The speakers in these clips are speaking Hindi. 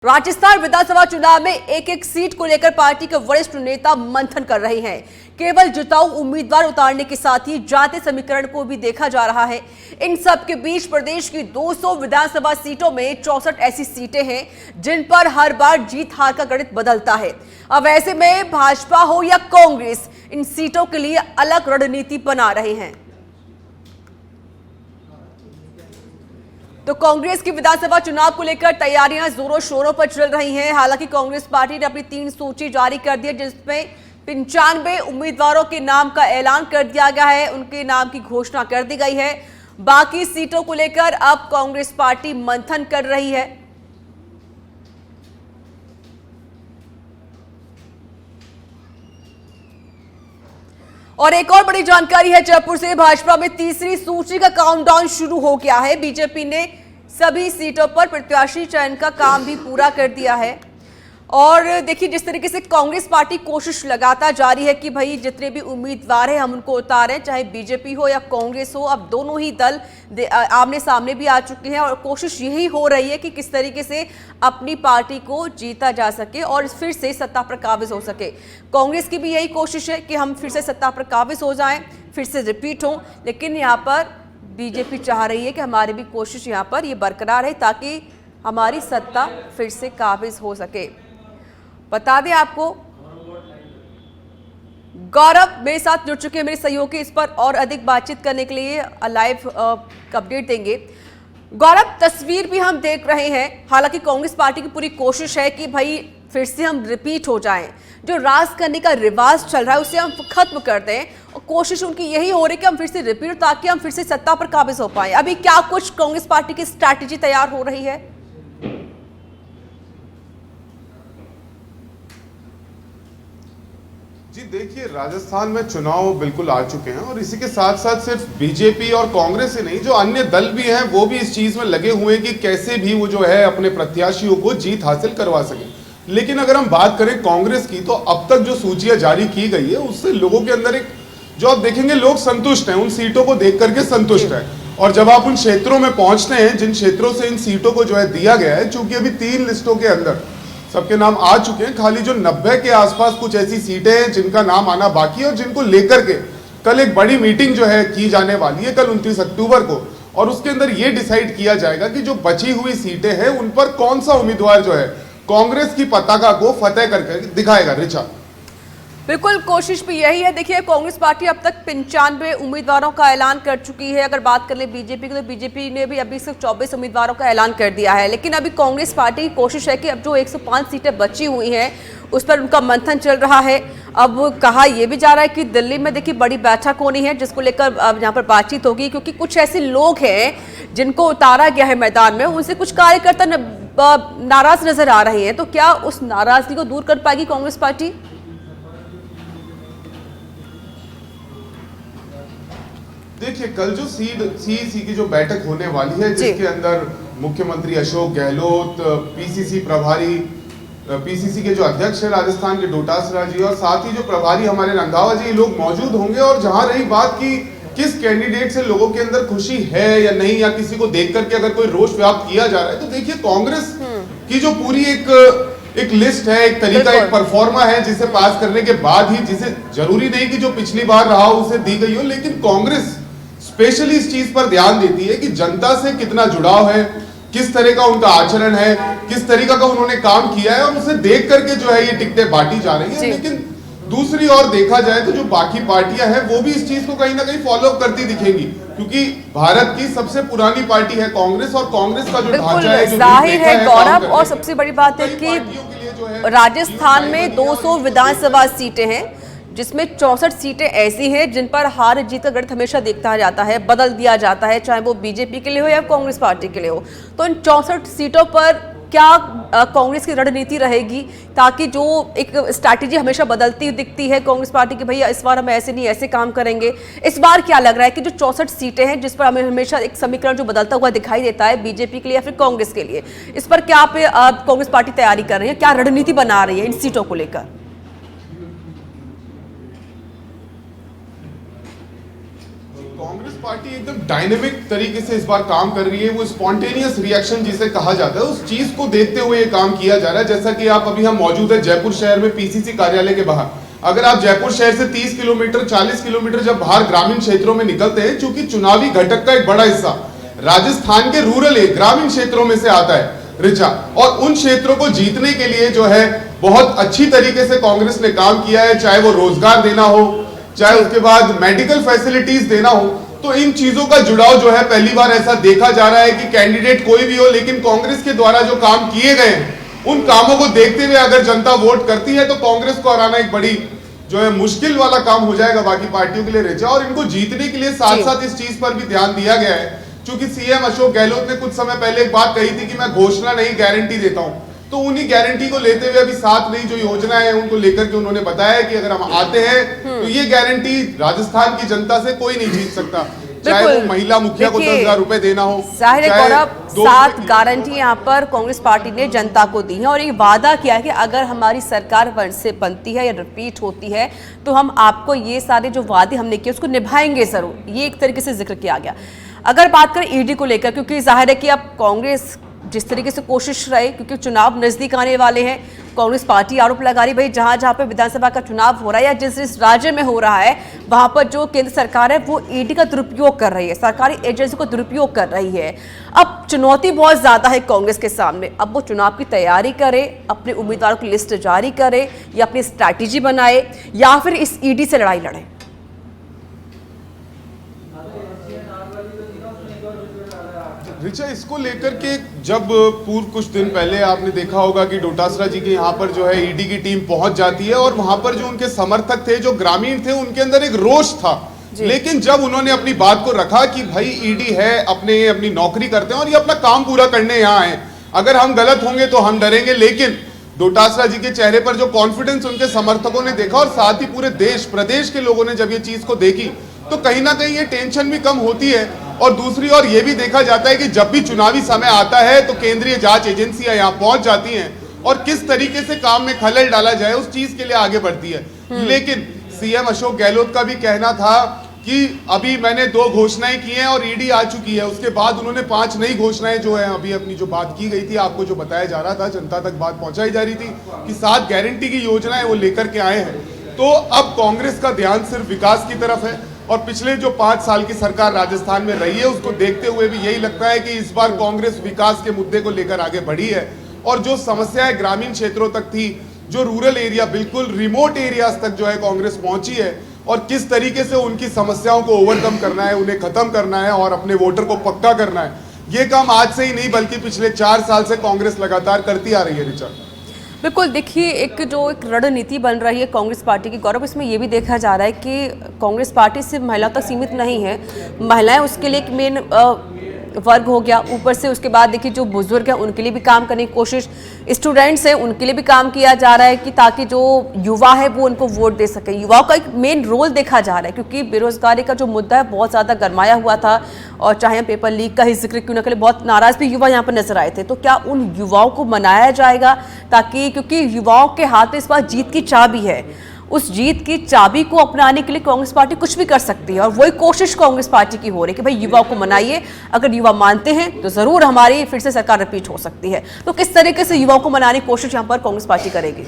राजस्थान विधानसभा चुनाव में एक एक सीट को लेकर पार्टी के वरिष्ठ नेता मंथन कर रहे हैं। केवल जिताऊ उम्मीदवार उतारने के साथ ही जाति समीकरण को भी देखा जा रहा है। इन सब के बीच प्रदेश की 200 विधानसभा सीटों में 64 ऐसी सीटें हैं जिन पर हर बार जीत हार का गणित बदलता है। अब ऐसे में भाजपा हो या कांग्रेस, इन सीटों के लिए अलग रणनीति बना रहे हैं। तो कांग्रेस की विधानसभा चुनाव को लेकर तैयारियां जोरों शोरों पर चल रही हैं। हालांकि कांग्रेस पार्टी ने अपनी 3 सूची जारी कर दी है, जिसमें 95 उम्मीदवारों के नाम का ऐलान कर दिया गया है, उनके नाम की घोषणा कर दी गई है। बाकी सीटों को लेकर अब कांग्रेस पार्टी मंथन कर रही है। और एक और बड़ी जानकारी है जयपुर से, भाजपा में तीसरी सूची का काउंटडाउन शुरू हो गया है। बीजेपी ने सभी सीटों पर प्रत्याशी चयन का काम भी पूरा कर दिया है। और देखिए, जिस तरीके से कांग्रेस पार्टी कोशिश लगातार जारी है कि भाई जितने भी उम्मीदवार हैं हम उनको उतारें, चाहे बीजेपी हो या कांग्रेस हो। अब दोनों ही दल आमने सामने भी आ चुके हैं और कोशिश यही हो रही है कि किस तरीके से अपनी पार्टी को जीता जा सके और फिर से सत्ता पर काबिज हो सके। कांग्रेस की भी यही कोशिश है कि हम फिर से सत्ता पर काबिज हो जाएं, फिर से रिपीट हों। लेकिन यहाँ पर बीजेपी चाह रही है कि हमारी भी कोशिश यहाँ पर ये बरकरार है ताकि हमारी सत्ता फिर से काबिज हो सके। बता दें आपको, गौरव मेरे साथ जुड़ चुके हैं, मेरे सहयोगी, इस पर और अधिक बातचीत करने के लिए लाइव अपडेट देंगे। गौरव, तस्वीर भी हम देख रहे हैं। हालांकि कांग्रेस पार्टी की पूरी कोशिश है कि भाई फिर से हम रिपीट हो जाएं, जो राज करने का रिवाज चल रहा है उसे हम खत्म कर दें। और कोशिश उनकी यही हो रही है कि हम फिर से रिपीट, ताकि हम फिर से सत्ता पर काबिज हो पाए। अभी क्या कुछ कांग्रेस पार्टी की स्ट्रैटेजी तैयार हो रही है? जी देखिए, राजस्थान में चुनाव बिल्कुल आ चुके हैं और इसी के साथ साथ सिर्फ बीजेपी और कांग्रेस ही नहीं, जो अन्य दल भी हैं वो भी इस चीज में लगे हुए हैं कि कैसे भी वो जो है अपने प्रत्याशियों को जीत हासिल करवा सके। लेकिन अगर हम बात करें कांग्रेस की, तो अब तक जो सूचियां जारी की गई है उससे लोगों के अंदर एक जो आप देखेंगे, लोग संतुष्ट हैं, उन सीटों को देख करके संतुष्ट है। और जब आप उन क्षेत्रों में पहुंचते हैं जिन क्षेत्रों से इन सीटों को जो है दिया गया है, चूंकि अभी 3 लिस्टों के अंदर सबके नाम आ चुके हैं, खाली जो 90 के आसपास कुछ ऐसी सीटें हैं जिनका नाम आना बाकी है और जिनको लेकर के कल एक बड़ी मीटिंग जो है की जाने वाली है, कल 29 अक्टूबर को। और उसके अंदर ये डिसाइड किया जाएगा कि जो बची हुई सीटें हैं उन पर कौन सा उम्मीदवार जो है कांग्रेस की पताका को फतेह करके दिखाएगा। रिचा, बिल्कुल कोशिश भी यही है। देखिए, कांग्रेस पार्टी अब तक 95 उम्मीदवारों का ऐलान कर चुकी है। अगर बात कर ले बीजेपी की, तो बीजेपी ने भी अभी सिर्फ 24 उम्मीदवारों का ऐलान कर दिया है। लेकिन अभी कांग्रेस पार्टी की कोशिश है कि अब जो 105 सीटें बची हुई हैं उस पर उनका मंथन चल रहा है। अब कहा यह भी जा रहा है कि दिल्ली में देखिए बड़ी बैठक होनी है, जिसको लेकर अब यहाँ पर बातचीत होगी, क्योंकि कुछ ऐसे लोग हैं जिनको उतारा गया है मैदान में, उनसे कुछ कार्यकर्ता नाराज नजर आ रहे हैं। तो क्या उस नाराजगी को दूर कर पाएगी कांग्रेस पार्टी? देखिए, कल जो सीईसी की जो बैठक होने वाली है, जिसके अंदर मुख्यमंत्री अशोक गहलोत, पीसीसी प्रभारी, पीसीसी के जो अध्यक्ष है राजस्थान के डोटासरा जी, और साथ ही जो प्रभारी हमारे रंधावा जी, लोग मौजूद होंगे। और जहां रही बात की किस कैंडिडेट से लोगों के अंदर खुशी है या नहीं, या किसी को देख करके अगर कोई रोष व्याप्त किया जा रहा है, तो देखिए कांग्रेस की जो पूरी एक लिस्ट है, एक तरीका, एक परफॉर्मा है जिसे पास करने के बाद ही, जिसे जरूरी नहीं कि जो पिछली बार रहा उसे दी गई हो, लेकिन कांग्रेस स्पेशली इस चीज पर ध्यान देती है कि जनता से कितना जुड़ाव है, किस तरह का उनका आचरण है, किस तरीका का उन्होंने काम किया है, और उसे देख करके जो है ये टिकटें बांटी जा रही है। लेकिन दूसरी ओर देखा जाए तो जो बाकी पार्टियां हैं वो भी इस चीज को कहीं ना कहीं फॉलो करती दिखेंगी, क्योंकि भारत की सबसे पुरानी पार्टी है कांग्रेस, और कांग्रेस का जो ढांचा है, जो जाहिर है गौरव, और सबसे बड़ी बात है कि राजस्थान में 200 विधानसभा सीटें हैं, जिसमें 64 सीटें ऐसी हैं जिन पर हार जीत का गणित हमेशा देखा जाता है, बदल दिया जाता है, चाहे वो बीजेपी के लिए हो या कांग्रेस पार्टी के लिए हो। तो इन 64 सीटों पर क्या कांग्रेस की रणनीति रहेगी, ताकि जो एक स्ट्रैटेजी हमेशा बदलती दिखती है कांग्रेस पार्टी की, भैया इस बार हम ऐसे नहीं ऐसे काम करेंगे, इस बार क्या लग रहा है कि जो 64 सीटें हैं जिस पर हमें हमेशा एक समीकरण जो बदलता हुआ दिखाई देता है बीजेपी के लिए या फिर कांग्रेस के लिए, इस पर क्या कांग्रेस पार्टी तैयारी कर रही है, क्या रणनीति बना रही है इन सीटों को लेकर? कांग्रेस पार्टी एकदम डायनेमिक तरीके से इस बार काम कर रही है। वो स्पॉन्टेनियस रिएक्शन जिसे कहा जाता है, उस चीज को देखते हुए ये काम किया जा रहा है। जैसा कि आप अभी हम मौजूद है जयपुर शहर में पीसीसी कार्यालय के बाहर। अगर आप जयपुर शहर से 30 किलोमीटर 40 किलोमीटर जब बाहर ग्रामीण क्षेत्रों में निकलते हैं, चूंकि चुनावी घटक का एक बड़ा हिस्सा राजस्थान के रूरल ग्रामीण क्षेत्रों में से आता है ऋचा, और उन क्षेत्रों को जीतने के लिए जो है बहुत अच्छी तरीके से कांग्रेस ने काम किया है। चाहे वो रोजगार देना हो, चाहे उसके बाद मेडिकल फैसिलिटीज देना हो, तो इन चीजों का जुड़ाव जो है पहली बार ऐसा देखा जा रहा है कि कैंडिडेट कोई भी हो, लेकिन कांग्रेस के द्वारा जो काम किए गए हैं उन कामों को देखते हुए अगर जनता वोट करती है तो कांग्रेस को हराना एक बड़ी जो है मुश्किल वाला काम हो जाएगा बाकी पार्टियों के लिए ऋचा। और इनको जीतने के लिए साथ साथ इस चीज पर भी ध्यान दिया गया है, क्योंकि सीएम अशोक गहलोत ने कुछ समय पहले एक बात कही थी कि मैं घोषणा नहीं गारंटी देता हूं, तो उन्हीं गारंटी को लेते हुए अभी 7 नई जो योजना है उनको लेकर के उन्होंने बताया कि अगर हम आते हैं तो ये गारंटी राजस्थान की जनता से कोई नहीं जीत सकता, चाहे वो महिला मुखिया को 10,000 रुपए देना हो। जाहिर है गौरव, 7 गारंटी यहाँ पर कांग्रेस पार्टी ने जनता को दी है और ये वादा किया है कि अगर हमारी सरकार फिर से बनती है या रिपीट होती है तो हम आपको ये सारे जो वादे हमने किए उसको निभाएंगे जरूर, ये एक तरीके से जिक्र किया गया। अगर बात करें ईडी को लेकर, क्योंकि जाहिर है कि अब कांग्रेस जिस तरीके से कोशिश रहे, क्योंकि चुनाव नजदीक आने वाले हैं, कांग्रेस पार्टी आरोप लगा रही भाई जहां जहां पे विधानसभा का चुनाव हो रहा है या जिस जिस राज्य में हो रहा है वहां पर जो केंद्र सरकार है वो ईडी का दुरुपयोग कर रही है, सरकारी एजेंसी को दुरुपयोग कर रही है। अब चुनौती बहुत ज्यादा है कांग्रेस के सामने। अब वो चुनाव की तैयारी करे, अपने उम्मीदवारों की लिस्ट जारी करे या अपनी स्ट्रैटेजी बनाए या फिर इस ईडी से लड़ाई लड़े। ऋचा, इसको लेकर के जब पूर्व कुछ दिन पहले आपने देखा होगा कि डोटासरा जी के यहाँ पर जो है ईडी की टीम पहुंच जाती है और वहां पर जो उनके समर्थक थे, जो ग्रामीण थे, उनके अंदर एक रोष था। लेकिन जब उन्होंने अपनी बात को रखा कि भाई ईडी है, अपनी नौकरी करते हैं और ये अपना काम पूरा करने यहाँ है, अगर हम गलत होंगे तो हम डरेंगे, लेकिन डोटासरा जी के चेहरे पर जो कॉन्फिडेंस उनके समर्थकों ने देखा और साथ ही पूरे देश प्रदेश के लोगों ने जब ये चीज को देखी तो कहीं ना कहीं ये टेंशन भी कम होती है। और दूसरी ओर ये भी देखा जाता है कि जब भी चुनावी समय आता है तो केंद्रीय जांच एजेंसियां यहाँ पहुंच जाती हैं और किस तरीके से काम में खलल डाला जाए उस चीज के लिए आगे बढ़ती है। लेकिन सीएम अशोक गहलोत का भी कहना था कि अभी मैंने 2 घोषणाएं की हैं और ईडी आ चुकी है, उसके बाद उन्होंने 5 नई घोषणाएं जो है अभी अपनी जो बात की गई थी, आपको जो बताया जा रहा था, जनता तक बात पहुंचाई जा रही थी कि 7 गारंटी की योजनाएं वो लेकर के आए हैं। तो अब कांग्रेस का ध्यान सिर्फ विकास की तरफ है और पिछले जो 5 साल की सरकार राजस्थान में रही है उसको देखते हुए भी यही लगता है कि इस बार कांग्रेस विकास के मुद्दे को लेकर आगे बढ़ी है। और जो समस्याएं ग्रामीण क्षेत्रों तक थी, जो रूरल एरिया, बिल्कुल रिमोट एरियाज तक जो है कांग्रेस पहुंची है और किस तरीके से उनकी समस्याओं को ओवरकम करना है, उन्हें खत्म करना है और अपने वोटर को पक्का करना है, ये काम आज से ही नहीं बल्कि पिछले 4 साल से कांग्रेस लगातार करती आ रही है। रिचा, बिल्कुल, देखिए एक रणनीति बन रही है कांग्रेस पार्टी की गौरव, इसमें यह भी देखा जा रहा है कि कांग्रेस पार्टी सिर्फ महिलाओं तक सीमित नहीं है, महिलाएं उसके लिए एक मेन वर्ग हो गया, ऊपर से उसके बाद देखिए जो बुजुर्ग हैं उनके लिए भी काम करने की कोशिश, स्टूडेंट्स हैं उनके लिए भी काम किया जा रहा है कि ताकि जो युवा है वो उनको वोट दे सके। युवाओं का एक मेन रोल देखा जा रहा है क्योंकि बेरोजगारी का जो मुद्दा है बहुत ज़्यादा गरमाया हुआ था और चाहे हम पेपर लीक का ही जिक्र क्यों न करें, बहुत नाराज भी युवा यहाँ पर नजर आए थे। तो क्या उन युवाओं को मनाया जाएगा ताकि, क्योंकि युवाओं के हाथ में इस बार जीत की चाबी है, उस जीत की चाबी को अपनाने के लिए कांग्रेस पार्टी कुछ भी कर सकती है और वही कोशिश कांग्रेस पार्टी की हो रही है कि भाई युवाओं को मनाइए, अगर युवा मानते हैं तो जरूर हमारी फिर से सरकार रिपीट हो सकती है। तो किस तरीके से युवाओं को मनाने की कोशिश यहां पर कांग्रेस पार्टी करेगी?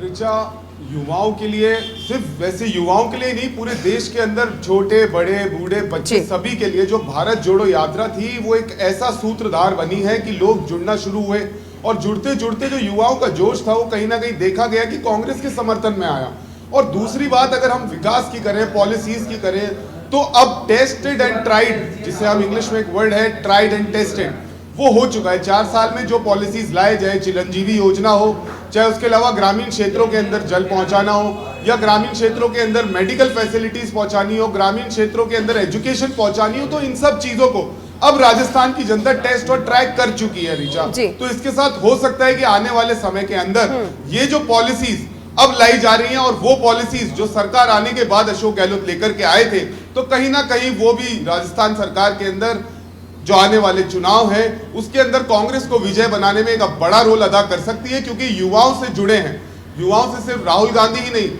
रिचा, युवाओं के लिए, सिर्फ वैसे युवाओं के लिए नहीं, पूरे देश के अंदर छोटे बड़े बूढ़े बच्चे सभी के लिए जो भारत जोड़ो यात्रा थी वो एक ऐसा सूत्रधार बनी है कि लोग जुड़ना शुरू हुए और जुड़ते जुड़ते जो युवाओं का जोश था वो कहीं ना कहीं देखा गया कि कांग्रेस के समर्थन में आया। और दूसरी बात, अगर हम विकास की करें, पॉलिसीज की करें, तो अब टेस्टेड एंड ट्राइड, जिसे हम इंग्लिश में एक वर्ड है ट्राइड एंड टेस्टेड, वो हो चुका है। 4 साल में जो पॉलिसीज लाए जाए, चिरंजीवी योजना हो, चाहे उसके अलावा ग्रामीण क्षेत्रों के अंदर जल पहुंचाना हो या ग्रामीण क्षेत्रों के अंदर मेडिकल फैसिलिटीज पहुंचानी हो, ग्रामीण क्षेत्रों के अंदर एजुकेशन पहुंचानी हो, तो इन सब चीजों को अब राजस्थान की जनता टेस्ट और ट्रैक कर चुकी है। रिचा, तो इसके साथ हो सकता है कि आने वाले समय के अंदर ये जो पॉलिसीज अब लाई जा रही हैं और वो पॉलिसीज जो सरकार आने के बाद अशोक गहलोत लेकर के आए थे, तो कहीं ना कहीं वो भी राजस्थान सरकार के अंदर जो आने वाले चुनाव है उसके अंदर कांग्रेस को विजय बनाने में एक बड़ा रोल अदा कर सकती है, क्योंकि युवाओं से जुड़े हैं। युवाओं से सिर्फ राहुल गांधी ही नहीं,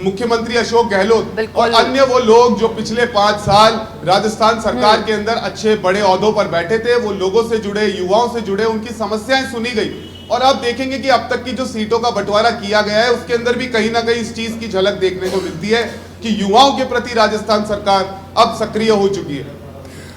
मुख्यमंत्री अशोक गहलोत बिल्कुल। और अन्य वो लोग जो पिछले 5 साल राजस्थान सरकार के अंदर अच्छे बड़े ओहदों पर बैठे थे, वो लोगों से जुड़े, युवाओं से जुड़े, उनकी समस्याएं सुनी गई। और अब देखेंगे कि अब तक की जो सीटों का बंटवारा किया गया है उसके अंदर भी कहीं ना कहीं इस चीज की झलक देखने को मिलती है कि युवाओं के प्रति राजस्थान सरकार अब सक्रिय हो चुकी है।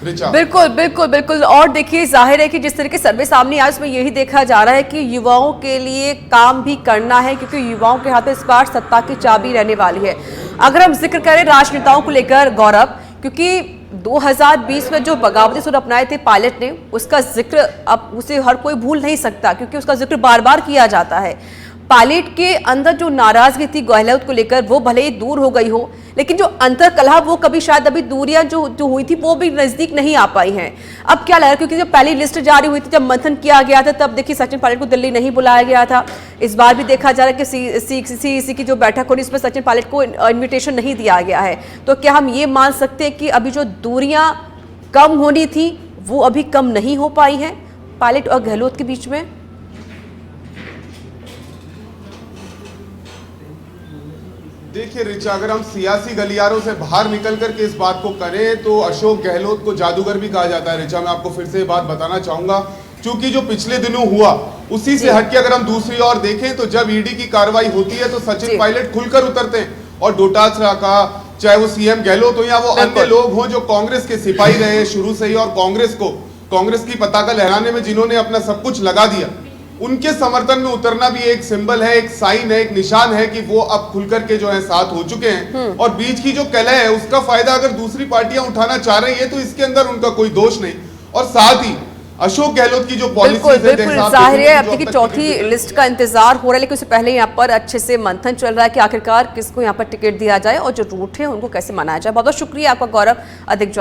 रिचा। बिल्कुल बिल्कुल बिल्कुल। और देखिए, जाहिर है कि जिस तरह के सर्वे सामने आए उसमें यही देखा जा रहा है कि युवाओं के लिए काम भी करना है, क्योंकि युवाओं के हाथ में इस बार सत्ता की चाबी रहने वाली है। अगर हम जिक्र करें राजनेताओं को लेकर गौरव, क्योंकि 2020 में जो बगावती सुर अपनाए थे पायलट ने, उसका जिक्र अब उसे हर कोई भूल नहीं सकता, क्योंकि उसका जिक्र बार बार किया जाता है। पायलट के अंदर जो नाराजगी थी गहलोत को लेकर, वो भले ही दूर हो गई हो, लेकिन जो अंतर कलह, वो कभी शायद अभी दूरियां जो हुई थी वो भी नजदीक नहीं आ पाई हैं। अब क्या लग रहा है, क्योंकि जब पहली लिस्ट जारी हुई थी, जब मंथन किया गया था, तब देखिए सचिन पायलट को दिल्ली नहीं बुलाया गया था। इस बार भी देखा जा रहा है कि सीईसी की जो बैठक होनी, इसमें सचिन पायलट को इन्विटेशन नहीं दिया गया है। तो क्या हम ये मान सकते हैं कि अभी जो दूरियां कम होनी थी वो अभी कम नहीं हो पाई हैं पायलट और गहलोत के बीच में? देखिए रिचा, अगर हम सियासी गलियारों से बाहर निकल करके इस बात को करें तो अशोक गहलोत को जादूगर भी कहा जाता है। रिचा, मैं आपको फिर से ये बात बताना चाहूंगा, क्योंकि जो पिछले दिनों हुआ उसी से हटके अगर हम दूसरी ओर देखें तो जब ईडी की कार्रवाई होती है तो सचिन पायलट खुलकर उतरते हैं, और डोटासरा का, चाहे वो सीएम गहलोत हो या वो अन्य लोग हों जो कांग्रेस के सिपाही रहे शुरू से ही, और कांग्रेस की पताका लहराने में जिन्होंने अपना सब कुछ लगा दिया, उनके समर्थन में उतरना भी एक सिंबल है, एक साइन है, एक निशान है कि वो अब खुलकर के जो है साथ हो चुके हैं। और बीच की जो कलह है उसका फायदा अगर दूसरी पार्टियां उठाना चाह रही है तो इसके अंदर उनका कोई दोष नहीं। और साथ ही अशोक गहलोत की जो पॉलिसी बिल्कुल जाहिर है, अब देखिए चौथी लिस्ट का इंतजार हो रहा है, लेकिन उससे पहले यहाँ पर अच्छे से मंथन चल रहा है कि आखिरकार किसको यहाँ पर टिकट दिया जाए और जो रूट है उनको कैसे मनाया जाए। बहुत बहुत शुक्रिया आपका गौरव, अधिक